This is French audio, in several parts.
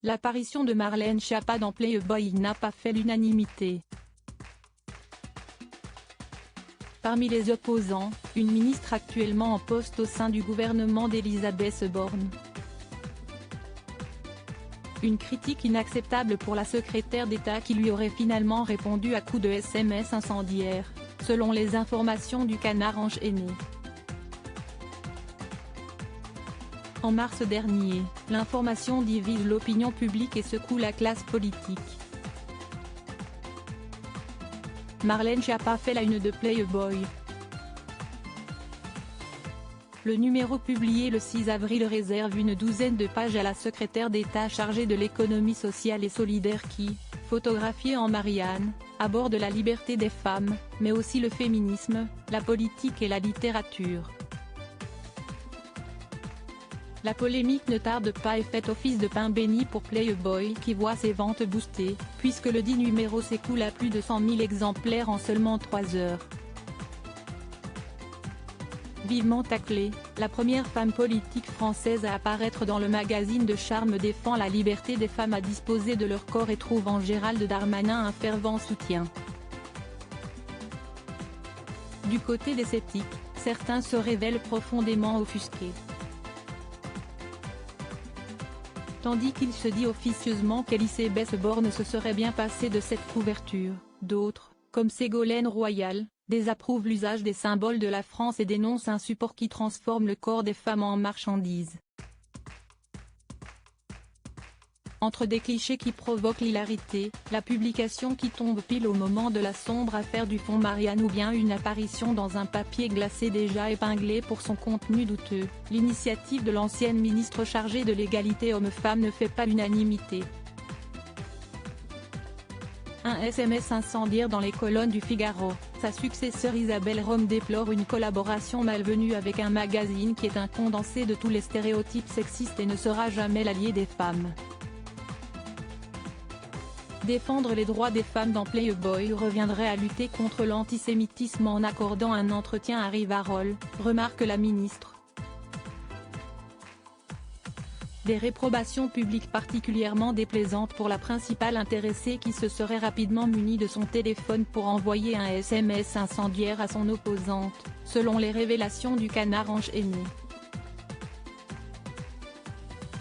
L'apparition de Marlène Schiappa dans Playboy n'a pas fait l'unanimité. Parmi les opposants, une ministre actuellement en poste au sein du gouvernement d'Elisabeth Borne. Une critique inacceptable pour la secrétaire d'État qui lui aurait finalement répondu à coups de SMS incendiaires, selon les informations du Canard enchaîné. En mars dernier, l'information divise l'opinion publique et secoue la classe politique. Marlène Schiappa fait la une de Playboy. Le numéro publié le 6 avril réserve une douzaine de pages à la secrétaire d'État chargée de l'économie sociale et solidaire qui, photographiée en Marianne, aborde la liberté des femmes, mais aussi le féminisme, la politique et la littérature. La polémique ne tarde pas et fait office de pain béni pour Playboy qui voit ses ventes boostées, puisque le dit numéro s'écoule à plus de 100 000 exemplaires en seulement 3 heures. Vivement taclée, la première femme politique française à apparaître dans le magazine de charme défend la liberté des femmes à disposer de leur corps et trouve en Gérald Darmanin un fervent soutien. Du côté des sceptiques, certains se révèlent profondément offusqués. Tandis qu'il se dit officieusement qu'Elisabeth Borne se serait bien passée de cette couverture, d'autres, comme Ségolène Royal, désapprouvent l'usage des symboles de la France et dénoncent un support qui transforme le corps des femmes en marchandise. Entre des clichés qui provoquent l'hilarité, la publication qui tombe pile au moment de la sombre affaire du fonds Marianne ou bien une apparition dans un papier glacé déjà épinglé pour son contenu douteux, l'initiative de l'ancienne ministre chargée de l'égalité homme-femme ne fait pas l'unanimité. Un SMS incendiaire dans les colonnes du Figaro, sa successeur Isabelle Rome déplore une collaboration malvenue avec un magazine qui est un condensé de tous les stéréotypes sexistes et ne sera jamais l'allié des femmes. Défendre les droits des femmes dans Playboy reviendrait à lutter contre l'antisémitisme en accordant un entretien à Rivarol, remarque la ministre. Des réprobations publiques particulièrement déplaisantes pour la principale intéressée qui se serait rapidement munie de son téléphone pour envoyer un SMS incendiaire à son opposante, selon les révélations du Canard enchaîné.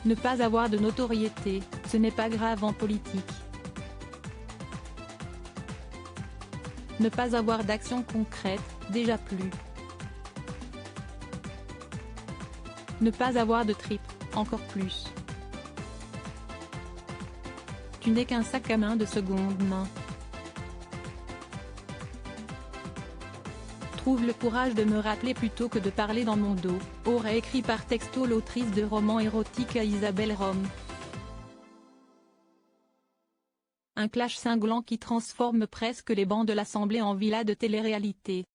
Ne pas avoir de notoriété, ce n'est pas grave en politique. Ne pas avoir d'action concrète, déjà plus. Ne pas avoir de trip, encore plus. Tu n'es qu'un sac à main de seconde main. Trouve le courage de me rappeler plutôt que de parler dans mon dos, aurait écrit par texto l'autrice de romans érotiques à Isabelle Rome. Un clash cinglant qui transforme presque les bancs de l'Assemblée en villa de télé-réalité.